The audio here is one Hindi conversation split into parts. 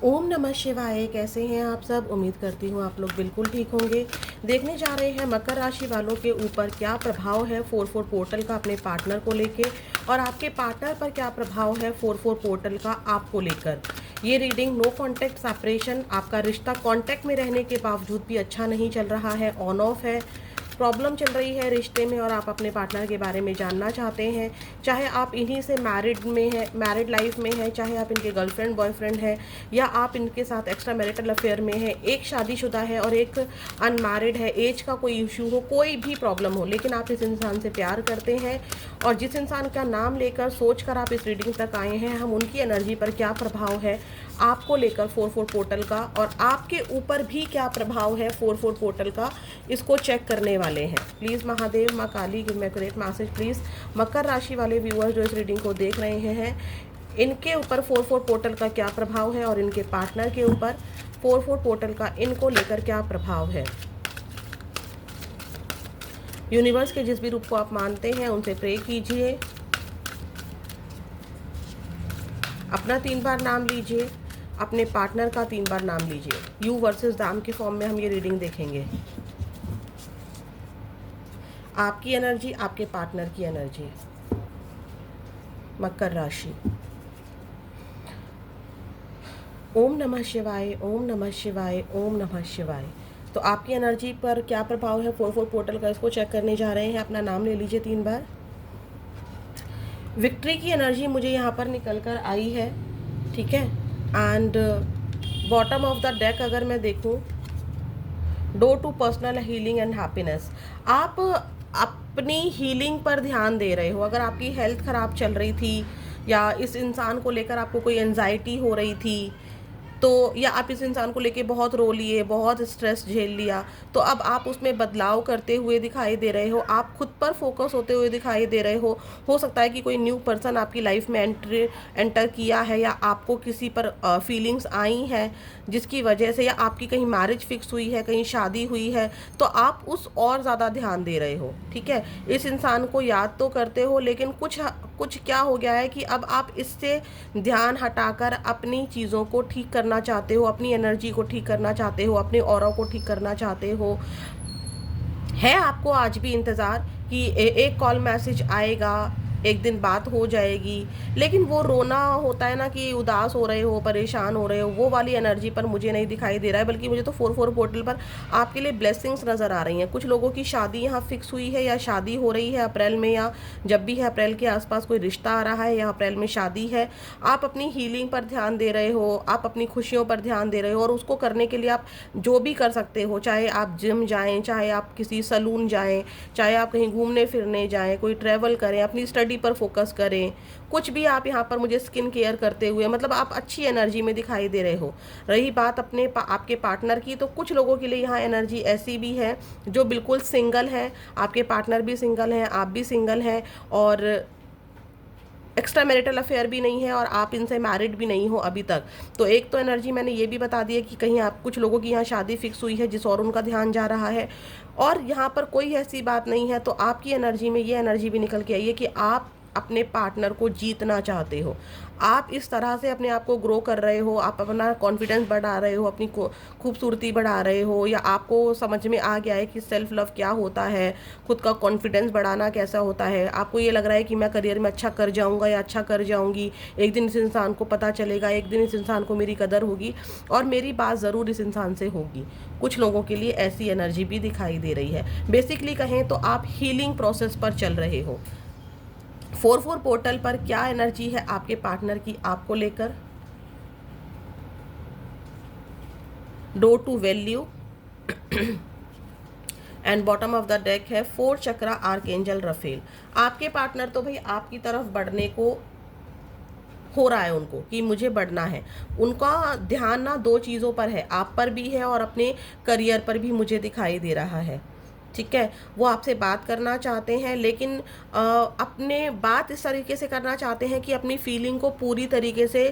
ओम नमः शिवाय। कैसे हैं आप सब? उम्मीद करती हूँ आप लोग बिल्कुल ठीक होंगे। देखने जा रहे हैं मकर राशि वालों के ऊपर क्या प्रभाव है 4-4 पोर्टल का अपने पार्टनर को लेके, और आपके पार्टनर पर क्या प्रभाव है 4-4 पोर्टल का आपको लेकर। ये रीडिंग नो कॉन्टैक्ट सेपरेशन, आपका रिश्ता कॉन्टैक्ट में रहने के बावजूद भी अच्छा नहीं चल रहा है, ऑन ऑफ है, प्रॉब्लम चल रही है रिश्ते में और आप अपने पार्टनर के बारे में जानना चाहते हैं। चाहे आप इन्हीं से मैरिड में है, मैरिड लाइफ में है, चाहे आप इनके गर्लफ्रेंड बॉयफ्रेंड है, या आप इनके साथ एक्स्ट्रा मैरिटल अफेयर में है, एक शादीशुदा है और एक अनमैरिड है, एज का कोई इशू हो, कोई भी प्रॉब्लम हो, लेकिन आप इस इंसान से प्यार करते हैं और जिस इंसान का नाम लेकर सोच कर आप इस रीडिंग तक आए हैं, हम उनकी एनर्जी पर क्या प्रभाव है आपको लेकर 4-4 पोर्टल का, और आपके ऊपर भी क्या प्रभाव है 4-4 पोर्टल का, इसको चेक करने वाले हैं। Please Mahadev, Maa Kali, give me accurate message please. मकर राशि वाले व्यूअर्स जो इस रीडिंग को देख रहे हैं, इनके ऊपर 4-4 पोर्टल का क्या प्रभाव है और इनके पार्टनर के ऊपर 4-4 पोर्टल का इनको लेकर क्या प्रभाव है। यूनिवर्स के जिस भी रूप को आप मानते हैं उनसे प्रे कीजिए, अपना 3 बार नाम लीजिए, अपने पार्टनर का 3 बार नाम लीजिए। यू वर्सेस दाम के फॉर्म में हम ये रीडिंग देखेंगे। आपकी एनर्जी, आपके पार्टनर की एनर्जी। मकर राशि। ओम नमः शिवाय, ओम नमः शिवाय, ओम नमः शिवाय। तो आपकी एनर्जी पर क्या प्रभाव है 4-4 पोर्टल का, इसको चेक करने जा रहे हैं। अपना नाम ले लीजिए 3 बार। विक्ट्री की एनर्जी मुझे यहाँ पर निकल कर आई है, ठीक है। And bottom of the deck अगर मैं देखूँ, door to personal healing and happiness. आप अपनी हीलिंग पर ध्यान दे रहे हो। अगर आपकी हेल्थ ख़राब चल रही थी या इस इंसान को लेकर आपको कोई एंजाइटी हो रही थी, तो या आप इस इंसान को लेके बहुत रो लिए, बहुत स्ट्रेस झेल लिया, तो अब आप उसमें बदलाव करते हुए दिखाई दे रहे हो। आप खुद पर फोकस होते हुए दिखाई दे रहे हो सकता है कि कोई न्यू पर्सन आपकी लाइफ में एंटर किया है, या आपको किसी पर फीलिंग्स आई हैं जिसकी वजह से, या आपकी कहीं मैरिज फिक्स हुई है, कहीं शादी हुई है, तो आप उस और ज़्यादा ध्यान दे रहे हो, ठीक है। इस इंसान को याद तो करते हो, लेकिन कुछ क्या हो गया है कि अब आप इससे ध्यान हटाकर अपनी चीज़ों को ठीक करना चाहते हो, अपनी एनर्जी को ठीक करना चाहते हो, अपने ऑरा को ठीक करना चाहते हो। है आपको आज भी इंतज़ार कि एक कॉल मैसेज आएगा, एक दिन बात हो जाएगी, लेकिन वो रोना होता है ना कि उदास हो रहे हो, परेशान हो रहे हो, वो वाली एनर्जी पर मुझे नहीं दिखाई दे रहा है। बल्कि मुझे तो 4-4 पोर्टल पर आपके लिए ब्लेसिंग्स नज़र आ रही हैं। कुछ लोगों की शादी यहाँ फिक्स हुई है या शादी हो रही है अप्रैल में, या जब भी है अप्रैल के आसपास कोई रिश्ता आ रहा है या अप्रैल में शादी है। आप अपनी हीलिंग पर ध्यान दे रहे हो, आप अपनी खुशियों पर ध्यान दे रहे हो, और उसको करने के लिए आप जो भी कर सकते हो, चाहे आप जिम जाएँ, चाहे आप किसी सलून जाएँ, चाहे आप कहीं घूमने फिरने जाएँ, कोई ट्रैवल करें, अपनी स्टडी पर फोकस करें, कुछ भी आप यहाँ पर मुझे स्किन केयर करते हुए, मतलब आप अच्छी एनर्जी में दिखाई दे रहे हो। रही बात आपके पार्टनर की, तो कुछ लोगों के लिए यहाँ एनर्जी ऐसी भी है जो बिल्कुल सिंगल है, आपके पार्टनर भी सिंगल हैं, आप भी सिंगल हैं, और एक्स्ट्रा मैरिटल अफेयर भी नहीं है, और आप इनसे मैरिड भी नहीं हो अभी तक। तो एक तो एनर्जी मैंने ये भी बता दी है कि कहीं आप कुछ लोगों की यहाँ शादी फिक्स हुई है जिस और उनका ध्यान जा रहा है, और यहाँ पर कोई ऐसी बात नहीं है। तो आपकी एनर्जी में ये एनर्जी भी निकल के आई है कि आप अपने पार्टनर को जीतना चाहते हो। आप इस तरह से अपने आप को ग्रो कर रहे हो, आप अपना कॉन्फिडेंस बढ़ा रहे हो, अपनी खूबसूरती बढ़ा रहे हो, या आपको समझ में आ गया है कि सेल्फ लव क्या होता है, खुद का कॉन्फिडेंस बढ़ाना कैसा होता है। आपको ये लग रहा है कि मैं करियर में अच्छा कर जाऊंगा या अच्छा कर जाऊंगी, एक दिन इस इंसान को पता चलेगा, एक दिन इस इंसान को मेरी कदर होगी और मेरी बात ज़रूर इस इंसान से होगी। कुछ लोगों के लिए ऐसी एनर्जी भी दिखाई दे रही है। बेसिकली कहें तो आप हीलिंग प्रोसेस पर चल रहे हो। 4-4 पोर्टल पर क्या एनर्जी है आपके पार्टनर की आपको लेकर। Door to value and bottom of the deck है 4 चक्रा आर्कएंजल रफेल। आपके पार्टनर तो भाई आपकी तरफ बढ़ने को हो रहा है, उनको कि मुझे बढ़ना है। उनका ध्यान ना 2 चीज़ों पर है, आप पर भी है और अपने करियर पर भी मुझे दिखाई दे रहा है, ठीक है। वो आपसे बात करना चाहते हैं, लेकिन अपने बात इस तरीके से करना चाहते हैं कि अपनी फीलिंग को पूरी तरीके से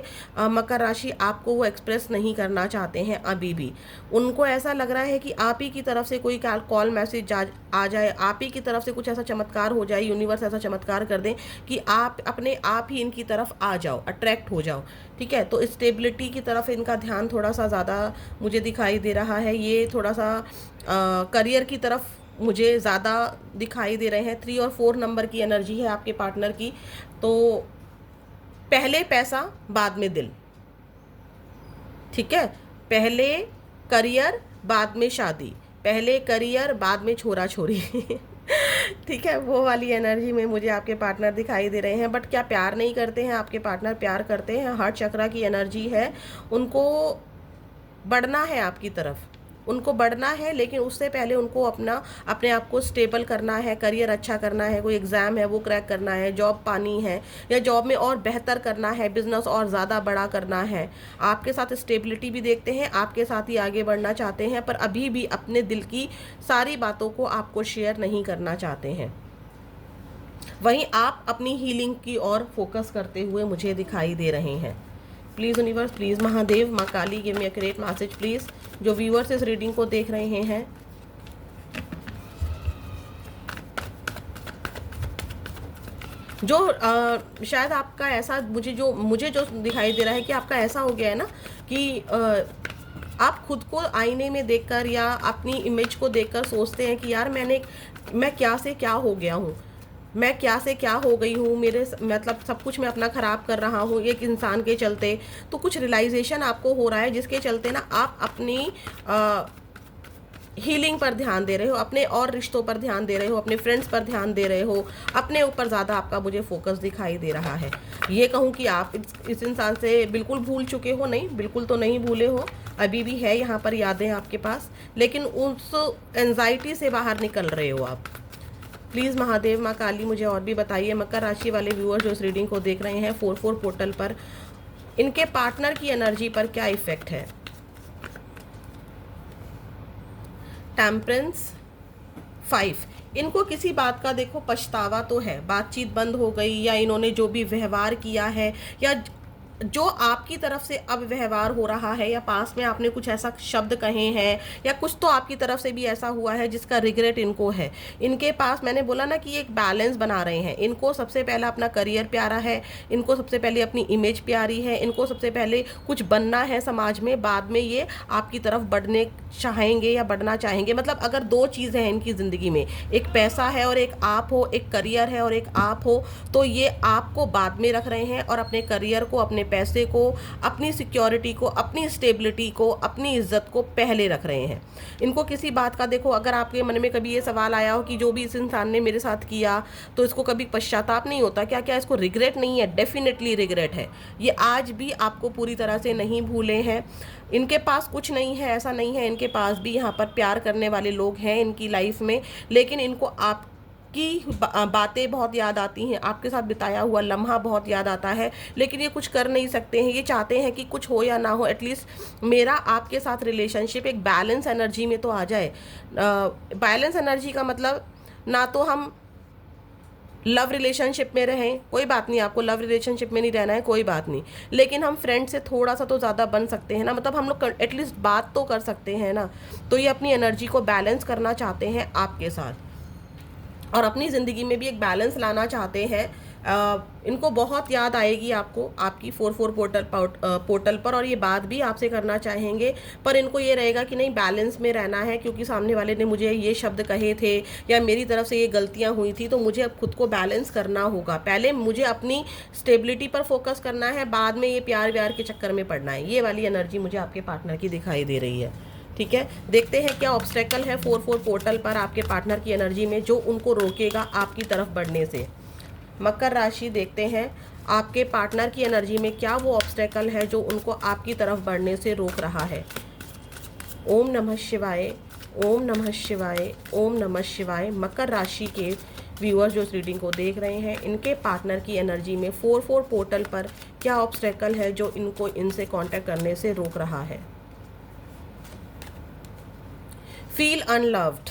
मकर राशि आपको वो एक्सप्रेस नहीं करना चाहते हैं अभी भी। उनको ऐसा लग रहा है कि आप ही की तरफ से कोई कॉल मैसेज आ जाए, आप ही की तरफ से कुछ ऐसा चमत्कार हो जाए, यूनिवर्स ऐसा चमत्कार कर दें कि आप अपने आप ही इनकी तरफ आ जाओ, अट्रैक्ट हो जाओ, ठीक है। तो स्टेबिलिटी की तरफ इनका ध्यान थोड़ा सा ज़्यादा मुझे दिखाई दे रहा है। ये थोड़ा सा करियर की तरफ मुझे ज़्यादा दिखाई दे रहे हैं। 3 और 4 नंबर की एनर्जी है आपके पार्टनर की। तो पहले पैसा बाद में दिल, ठीक है। पहले करियर बाद में शादी, पहले करियर बाद में छोरा छोरी ठीक है, वो वाली एनर्जी में मुझे आपके पार्टनर दिखाई दे रहे हैं। बट क्या प्यार नहीं करते हैं आपके पार्टनर? प्यार करते हैं। हार्ट चक्रा की एनर्जी है, उनको बढ़ना है आपकी तरफ, उनको बढ़ना है, लेकिन उससे पहले उनको अपने आप को स्टेबल करना है, करियर अच्छा करना है, कोई एग्ज़ाम है वो क्रैक करना है, जॉब पानी है या जॉब में और बेहतर करना है, बिजनेस और ज़्यादा बड़ा करना है। आपके साथ स्टेबिलिटी भी देखते हैं, आपके साथ ही आगे बढ़ना चाहते हैं, पर अभी भी अपने दिल की सारी बातों को आपको शेयर नहीं करना चाहते हैं। वहीं आप अपनी हीलिंग की ओर फोकस करते हुए मुझे दिखाई दे रहे हैं। Please universe, please Mahadev, Maa Kali, give me a great message please. जो व्यूअर्स इस रीडिंग को देख रहे हैं, जो शायद आपका ऐसा मुझे जो दिखाई दे रहा है कि आपका ऐसा हो गया है ना कि आप खुद को आईने में देखकर या अपनी इमेज को देखकर सोचते हैं कि यार मैं क्या से क्या हो गया हूँ, मैं क्या से क्या हो गई हूँ, मेरे मतलब सब कुछ मैं अपना ख़राब कर रहा हूँ एक इंसान के चलते। तो कुछ रियलाइजेशन आपको हो रहा है जिसके चलते ना आप अपनी हीलिंग पर ध्यान दे रहे हो, अपने और रिश्तों पर ध्यान दे रहे हो, अपने फ्रेंड्स पर ध्यान दे रहे हो, अपने ऊपर ज़्यादा आपका मुझे फोकस दिखाई दे रहा है। ये कहूँ कि आप इस इंसान से बिल्कुल भूल चुके हो? नहीं, बिल्कुल तो नहीं भूले हो, अभी भी है यहाँ पर यादें आपके पास, लेकिन उस एंजाइटी से बाहर निकल रहे हो आप। प्लीज़ महादेव, माँ काली, मुझे और भी बताइए। मकर राशि वाले व्यूअर जो इस रीडिंग को देख रहे हैं 4-4 पोर्टल पर, इनके पार्टनर की एनर्जी पर क्या इफेक्ट है? टेम्परेंस 5, इनको किसी बात का देखो पछतावा तो है, बातचीत बंद हो गई या इन्होंने जो भी व्यवहार किया है या जो आपकी तरफ से अब व्यवहार हो रहा है या पास में आपने कुछ ऐसा शब्द कहे हैं या कुछ तो आपकी तरफ से भी ऐसा हुआ है जिसका रिग्रेट इनको है। इनके पास मैंने बोला ना कि एक बैलेंस बना रहे हैं। इनको सबसे पहला अपना करियर प्यारा है, इनको सबसे पहले अपनी इमेज प्यारी है, इनको सबसे पहले कुछ बनना है समाज में, बाद में ये आपकी तरफ बढ़ने चाहेंगे या बढ़ना चाहेंगे। मतलब अगर 2 चीज़ें हैं इनकी ज़िंदगी में, एक पैसा है और एक आप हो, एक करियर है और एक आप हो, तो ये आपको बाद में रख रहे हैं और अपने करियर को, अपने पैसे को, अपनी सिक्योरिटी को, अपनी स्टेबिलिटी को, अपनी इज्जत को पहले रख रहे हैं। इनको किसी बात का देखो, अगर आपके मन में कभी ये सवाल आया हो कि जो भी इस इंसान ने मेरे साथ किया तो इसको कभी पश्चाताप नहीं होता क्या? क्या इसको रिग्रेट नहीं है? डेफिनेटली रिग्रेट है। ये आज भी आपको पूरी तरह से नहीं भूले हैं। इनके पास कुछ नहीं है ऐसा नहीं है, इनके पास भी यहाँ पर प्यार करने वाले लोग हैं इनकी लाइफ में, लेकिन इनको आपकी बातें बहुत याद आती हैं, आपके साथ बिताया हुआ लम्हा बहुत याद आता है, लेकिन ये कुछ कर नहीं सकते हैं। ये चाहते हैं कि कुछ हो या ना हो, एटलीस्ट मेरा आपके साथ रिलेशनशिप एक बैलेंस एनर्जी में तो आ जाए। बैलेंस एनर्जी का मतलब ना तो हम लव रिलेशनशिप में रहें, कोई बात नहीं, आपको लव रिलेशनशिप में नहीं रहना है, कोई बात नहीं, लेकिन हम फ्रेंड से थोड़ा सा तो ज़्यादा बन सकते हैं ना, मतलब हम लोग एटलीस्ट बात तो कर सकते हैं ना। तो ये अपनी एनर्जी को बैलेंस करना चाहते हैं आपके साथ और अपनी ज़िंदगी में भी एक बैलेंस लाना चाहते हैं। इनको बहुत याद आएगी आपको आपकी 4-4 पोर्टल पर, और ये बात भी आपसे करना चाहेंगे, पर इनको ये रहेगा कि नहीं, बैलेंस में रहना है, क्योंकि सामने वाले ने मुझे ये शब्द कहे थे या मेरी तरफ से ये गलतियां हुई थी, तो मुझे अब खुद को बैलेंस करना होगा। पहले मुझे अपनी स्टेबिलिटी पर फोकस करना है, बाद में ये प्यार व्यार के चक्कर में पड़ना है। ये वाली एनर्जी मुझे आपके पार्टनर की दिखाई दे रही है। ठीक है, देखते हैं क्या ऑब्स्टेकल है 4-4 पोर्टल पर आपके पार्टनर की एनर्जी में जो उनको रोकेगा आपकी तरफ बढ़ने से। मकर राशि, देखते हैं आपके पार्टनर की एनर्जी में क्या वो ऑब्स्टेकल है जो उनको आपकी तरफ बढ़ने से रोक रहा है। ओम नमः शिवाय, ओम नमः शिवाय, ओम नमः शिवाय। मकर राशि के व्यूअर्स जो इस रीडिंग को देख रहे हैं, इनके पार्टनर की एनर्जी में 4-4 पोर्टल पर क्या ऑब्स्टेकल है जो इनको इनसे कांटेक्ट करने से रोक रहा है। फील अनलव्ड,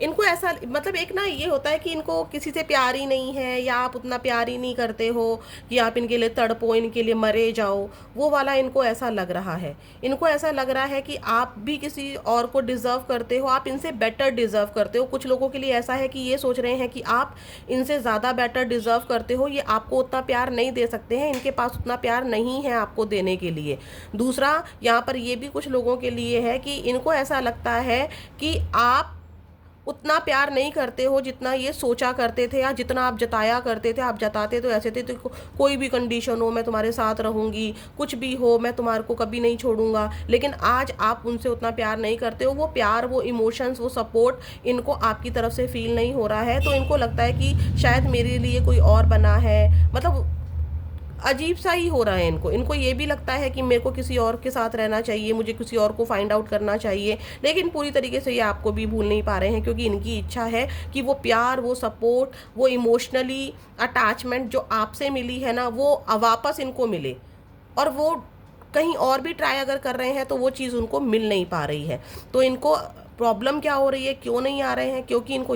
इनको ऐसा मतलब एक ना ये होता है कि इनको किसी से प्यार ही नहीं है, या आप उतना प्यार ही नहीं करते हो कि आप इनके लिए तड़पो, इनके लिए मरे जाओ, वो वाला इनको ऐसा लग रहा है। इनको ऐसा लग रहा है कि आप भी किसी और को डिज़र्व करते हो, आप इनसे बेटर डिज़र्व करते हो। कुछ लोगों के लिए ऐसा है कि ये सोच रहे हैं कि आप इनसे ज़्यादा बेटर डिज़र्व करते हो, ये आपको उतना प्यार नहीं दे सकते हैं, इनके पास उतना प्यार नहीं है आपको देने के लिए। दूसरा यहाँ पर ये भी कुछ लोगों के लिए है कि इनको ऐसा लगता है कि आप उतना प्यार नहीं करते हो जितना ये सोचा करते थे, या जितना आप जताया करते थे। आप जताते तो ऐसे थे, तो कोई भी कंडीशन हो मैं तुम्हारे साथ रहूँगी, कुछ भी हो मैं तुम्हारे को कभी नहीं छोड़ूंगा। लेकिन आज आप उनसे उतना प्यार नहीं करते हो। वो प्यार, वो इमोशंस, वो सपोर्ट इनको आपकी तरफ से फील नहीं हो रहा है। तो इनको लगता है कि शायद मेरे लिए कोई और बना है, मतलब अजीब सा ही हो रहा है इनको। इनको ये भी लगता है कि मेरे को किसी और के साथ रहना चाहिए, मुझे किसी और को फाइंड आउट करना चाहिए। लेकिन पूरी तरीके से ये आपको भी भूल नहीं पा रहे हैं, क्योंकि इनकी इच्छा है कि वो प्यार, वो सपोर्ट, वो इमोशनली अटैचमेंट जो आपसे मिली है ना, वो वापस इनको मिले। और वो कहीं और भी ट्राई अगर कर रहे हैं तो वो चीज़ उनको मिल नहीं पा रही है। तो इनको प्रॉब्लम क्या हो रही है, क्यों नहीं आ रहे हैं? क्योंकि इनको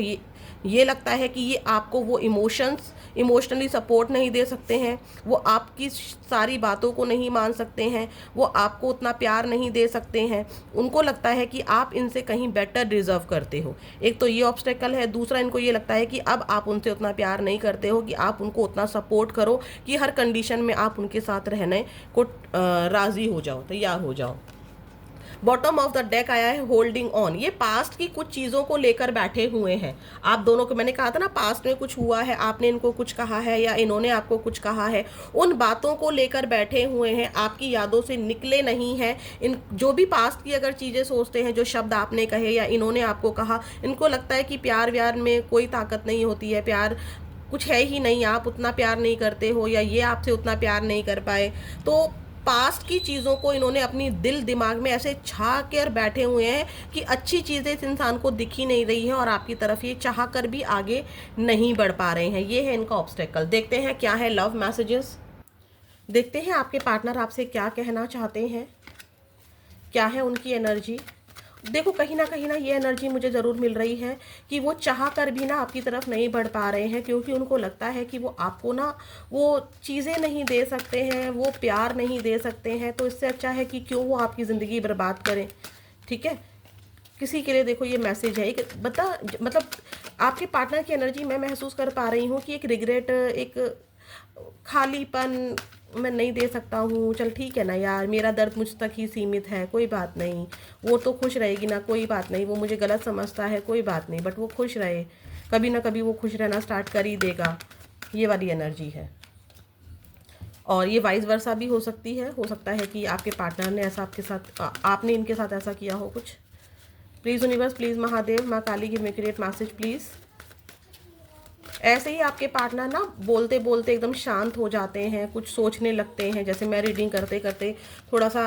ये लगता है कि ये आपको वो इमोशनली सपोर्ट नहीं दे सकते हैं, वो आपकी सारी बातों को नहीं मान सकते हैं, वो आपको उतना प्यार नहीं दे सकते हैं। उनको लगता है कि आप इनसे कहीं बेटर डिज़र्व करते हो। एक तो ये ऑब्स्टेकल है। दूसरा, इनको ये लगता है कि अब आप उनसे उतना प्यार नहीं करते हो कि आप उनको उतना सपोर्ट करो कि हर कंडीशन में आप उनके साथ रहने को राज़ी हो जाओ, तैयार हो जाओ। बॉटम ऑफ द डेक आया है होल्डिंग ऑन। ये पास्ट की कुछ चीज़ों को लेकर बैठे हुए हैं। आप दोनों को मैंने कहा था ना, पास्ट में कुछ हुआ है, आपने इनको कुछ कहा है या इन्होंने आपको कुछ कहा है, उन बातों को लेकर बैठे हुए हैं, आपकी यादों से निकले नहीं हैं। इन जो भी पास्ट की अगर चीज़ें सोचते हैं, जो शब्द आपने कहे या इन्होंने आपको कहा, इनको लगता है कि प्यार व्यार में कोई ताकत नहीं होती है, प्यार कुछ है ही नहीं, आप उतना प्यार नहीं करते हो, या ये आपसे उतना प्यार नहीं कर पाए। तो पास्ट की चीज़ों को इन्होंने अपनी दिल दिमाग में ऐसे छा कर बैठे हुए हैं कि अच्छी चीज़ें इस इंसान को दिख ही नहीं रही हैं, और आपकी तरफ ये चाह कर भी आगे नहीं बढ़ पा रहे हैं। ये है इनका ऑब्स्टेकल। देखते हैं क्या है लव मैसेजेस। देखते हैं आपके पार्टनर आपसे क्या कहना चाहते हैं, क्या है उनकी एनर्जी। देखो, कहीं ना ये एनर्जी मुझे ज़रूर मिल रही है कि वो चाह कर भी ना आपकी तरफ नहीं बढ़ पा रहे हैं, क्योंकि उनको लगता है कि वो आपको ना वो चीज़ें नहीं दे सकते हैं, वो प्यार नहीं दे सकते हैं। तो इससे अच्छा है कि क्यों वो आपकी ज़िंदगी बर्बाद करें। ठीक है, किसी के लिए देखो ये मैसेज है, एक मतलब आपके पार्टनर की एनर्जी मैं महसूस कर पा रही हूँ कि एक रिग्रेट, एक खालीपन, मैं नहीं दे सकता हूँ, चल ठीक है ना यार, मेरा दर्द मुझ तक ही सीमित है, कोई बात नहीं, वो तो खुश रहेगी ना, कोई बात नहीं, वो मुझे गलत समझता है, कोई बात नहीं, बट वो खुश रहे, कभी ना कभी वो खुश रहना स्टार्ट कर ही देगा। ये वाली एनर्जी है। और ये वाइस वर्सा भी हो सकती है, हो सकता है कि आपके पार्टनर ने ऐसा आपके साथ, आपने इनके साथ ऐसा किया हो कुछ। Please universe, please Mahadev, Maa Kali, give me clear message please. ऐसे ही आपके पार्टनर ना बोलते बोलते एकदम शांत हो जाते हैं, कुछ सोचने लगते हैं। जैसे मैं रीडिंग करते करते थोड़ा सा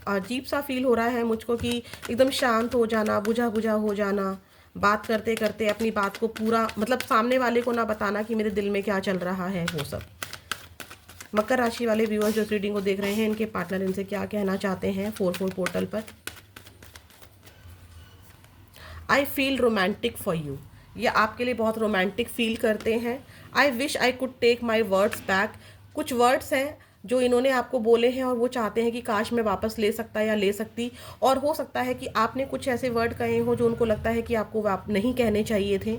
अजीब सा फील हो रहा है मुझको कि एकदम शांत हो जाना, बुझा बुझा हो जाना, बात करते करते अपनी बात को पूरा, मतलब सामने वाले को ना बताना कि मेरे दिल में क्या चल रहा है, वो सब। मकर राशि वाले व्यूअर्स जो इस रीडिंग को देख रहे हैं, इनके पार्टनर इनसे क्या कहना चाहते हैं 4/4 पोर्टल पर। I feel romantic for you. ये आपके लिए बहुत रोमांटिक फील करते हैं। I wish I could take my words back. कुछ वर्ड्स हैं जो इन्होंने आपको बोले हैं और वो चाहते हैं कि काश मैं वापस ले सकता या ले सकती। और हो सकता है कि आपने कुछ ऐसे वर्ड कहे हो जो उनको लगता है कि आपको नहीं कहने चाहिए थे।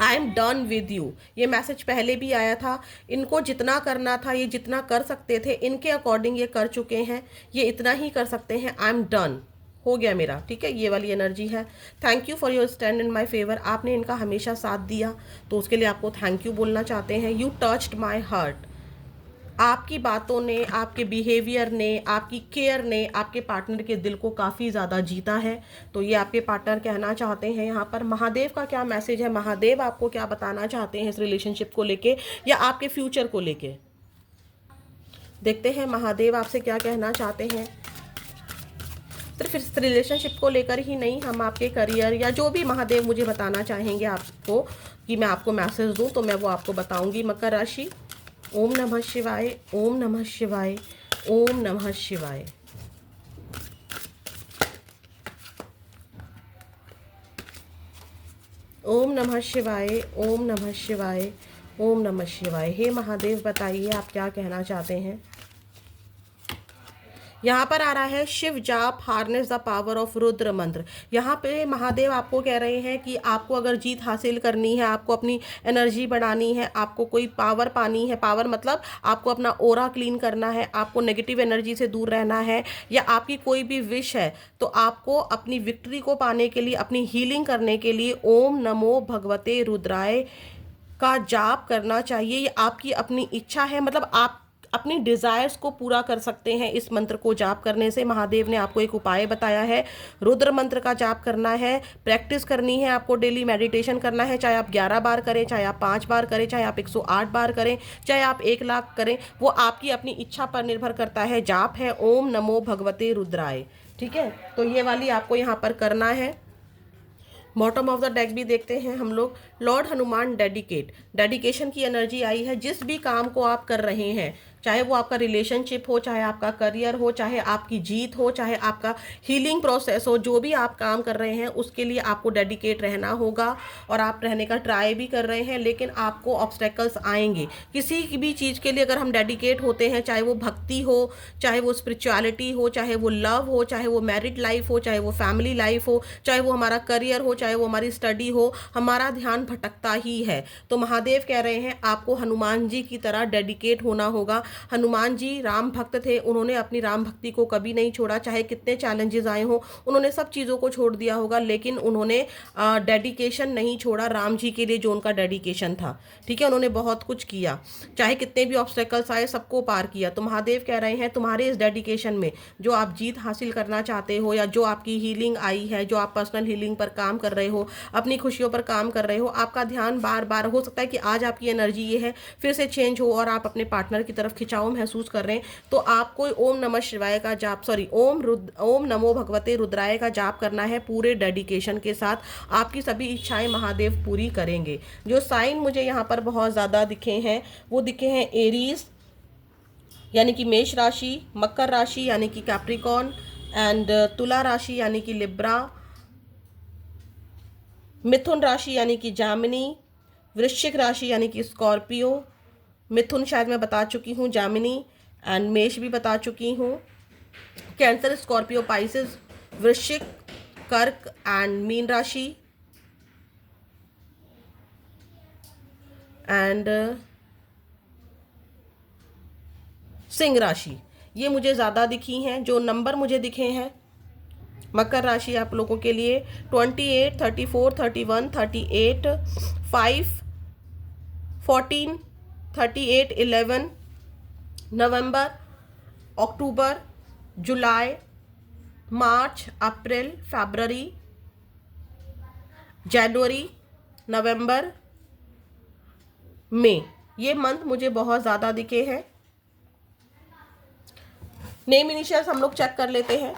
I am done with you, ये मैसेज पहले भी आया था। इनको जितना करना था, ये जितना कर सकते थे, इनके अकॉर्डिंग ये कर चुके हैं, ये इतना ही कर सकते हैं। आई एम डन, हो गया मेरा, ठीक है, ये वाली एनर्जी है। Thank you for your stand in my favour. आपने इनका हमेशा साथ दिया, तो उसके लिए आपको थैंक यू बोलना चाहते हैं। You touched my heart. आपकी बातों ने, आपके बिहेवियर ने, आपकी केयर ने आपके पार्टनर के दिल को काफ़ी ज़्यादा जीता है। तो ये आपके पार्टनर कहना चाहते हैं। यहाँ पर महादेव का क्या मैसेज है, महादेव आपको क्या बताना चाहते हैं इस रिलेशनशिप को लेके या आपके फ्यूचर को लेके। देखते हैं महादेव आपसे क्या कहना चाहते हैं। सिर्फ इस रिलेशनशिप को लेकर ही नहीं, हम आपके करियर या जो भी महादेव मुझे बताना चाहेंगे आपको कि मैं आपको मैसेज दूं, तो मैं वो आपको बताऊंगी। मकर राशि, ओम नमः शिवाय, ओम नमः शिवाय, ओम नमः शिवाय। ओम नमः शिवाय, ओम नमः शिवाय, ओम नमः शिवाय। हे महादेव बताइए आप क्या कहना चाहते हैं। यहाँ पर आ रहा है शिव जाप harness the power of Rudra मंत्र। यहाँ पे महादेव आपको कह रहे हैं कि आपको अगर जीत हासिल करनी है, आपको अपनी एनर्जी बढ़ानी है, आपको कोई पावर पानी है, पावर मतलब आपको अपना ओरा क्लीन करना है, आपको नेगेटिव एनर्जी से दूर रहना है, या आपकी कोई भी विश है, तो आपको अपनी विक्ट्री को पाने के लिए, अपनी हीलिंग करने के लिए ओम नमो भगवते रुद्राय का जाप करना चाहिए। ये आपकी अपनी इच्छा है, मतलब आप अपनी डिज़ायर्स को पूरा कर सकते हैं इस मंत्र को जाप करने से। महादेव ने आपको एक उपाय बताया है, रुद्र मंत्र का जाप करना है, प्रैक्टिस करनी है, आपको डेली मेडिटेशन करना है, चाहे आप 11 बार करें, चाहे आप 5 बार करें, चाहे आप 108 बार करें, चाहे आप 1 लाख करें, वो आपकी अपनी इच्छा पर निर्भर करता है। जाप है ओम नमो भगवते रुद्राय, ठीक है। तो ये वाली आपको यहाँ पर करना है। बॉटम ऑफ द डेक भी देखते हैं हम लोग। लॉर्ड हनुमान डेडिकेट, डेडिकेशन की एनर्जी आई है। जिस भी काम को आप कर रहे हैं, चाहे वो आपका रिलेशनशिप हो, चाहे आपका करियर हो, चाहे आपकी जीत हो, चाहे आपका हीलिंग प्रोसेस हो, जो भी आप काम कर रहे हैं उसके लिए आपको डेडिकेट रहना होगा। और आप रहने का ट्राई भी कर रहे हैं, लेकिन आपको ऑब्स्टेकल्स आएंगे। किसी भी चीज़ के लिए अगर हम डेडिकेट होते हैं, चाहे वो भक्ति हो, चाहे वो स्पिरिचुअलिटी हो, चाहे वो लव हो, चाहे वो मैरिड लाइफ हो, चाहे वो फैमिली लाइफ हो, चाहे वो हमारा करियर हो, चाहे वो हमारी स्टडी हो, हमारा ध्यान भटकता ही है। तो महादेव कह रहे हैं आपको हनुमान जी की तरह डेडिकेट होना होगा। हनुमान जी राम भक्त थे, उन्होंने अपनी राम भक्ति को कभी नहीं छोड़ा, चाहे कितने चैलेंजेस आए हों, उन्होंने सब चीज़ों को छोड़ दिया होगा, लेकिन उन्होंने डेडिकेशन नहीं छोड़ा राम जी के लिए, जो उनका डेडिकेशन था, ठीक है। उन्होंने बहुत कुछ किया, चाहे कितने भी ऑब्स्टेकल्स आए सबको पार किया। तो महादेव कह रहे हैं तुम्हारे इस डेडिकेशन में जो आप जीत हासिल करना चाहते हो, या जो आपकी हीलिंग आई है, जो आप पर्सनल हीलिंग पर काम कर रहे हो, अपनी खुशियों पर काम कर रहे हो, आपका ध्यान बार बार, हो सकता है कि आज आपकी एनर्जी ये है, फिर से चेंज हो और आप अपने पार्टनर की तरफ खिंचाव महसूस कर रहे हैं, तो आपको ओम नमः शिवाय का जाप, ओम नमो भगवते रुद्राय का जाप करना है पूरे डेडिकेशन के साथ। आपकी सभी इच्छाएं महादेव पूरी करेंगे। जो साइन मुझे यहाँ पर बहुत ज़्यादा दिखे हैं, वो दिखे हैं एरीज यानी कि मेष राशि, मकर राशि यानी कि कैप्रिकॉन, एंड तुला राशि यानी कि लिब्रा, मिथुन राशि यानी कि जामिनी, वृश्चिक राशि यानी कि स्कॉर्पियो, मिथुन शायद मैं बता चुकी हूँ, जामिनी एंड मेष भी बता चुकी हूँ, कैंसर, स्कॉर्पियो, पाइसेस, वृश्चिक, कर्क एंड मीन राशि, एंड सिंह राशि। ये मुझे ज़्यादा दिखी हैं। जो नंबर मुझे दिखे हैं मकर राशि आप लोगों के लिए 28, 34, 31, 38, 5, 14, 38, 11, नवंबर, अक्टूबर, जुलाई, मार्च, अप्रैल, फरवरी, जनवरी, नवंबर, मई, ये मंथ मुझे बहुत ज़्यादा दिखे हैं। नेम इनिशियल्स हम लोग चेक कर लेते हैं।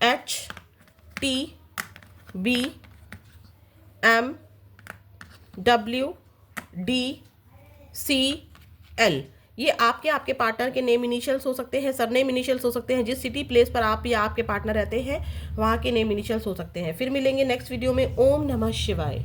HTBMWDCL, ये आपके पार्टनर के नेम इनिशियल्स हो सकते हैं, सरनेम इनिशियल्स हो सकते हैं, जिस सिटी प्लेस पर आप या आपके पार्टनर रहते हैं वहाँ के नेम इनिशियल्स हो सकते हैं। फिर मिलेंगे नेक्स्ट वीडियो में। ओम नमः शिवाय।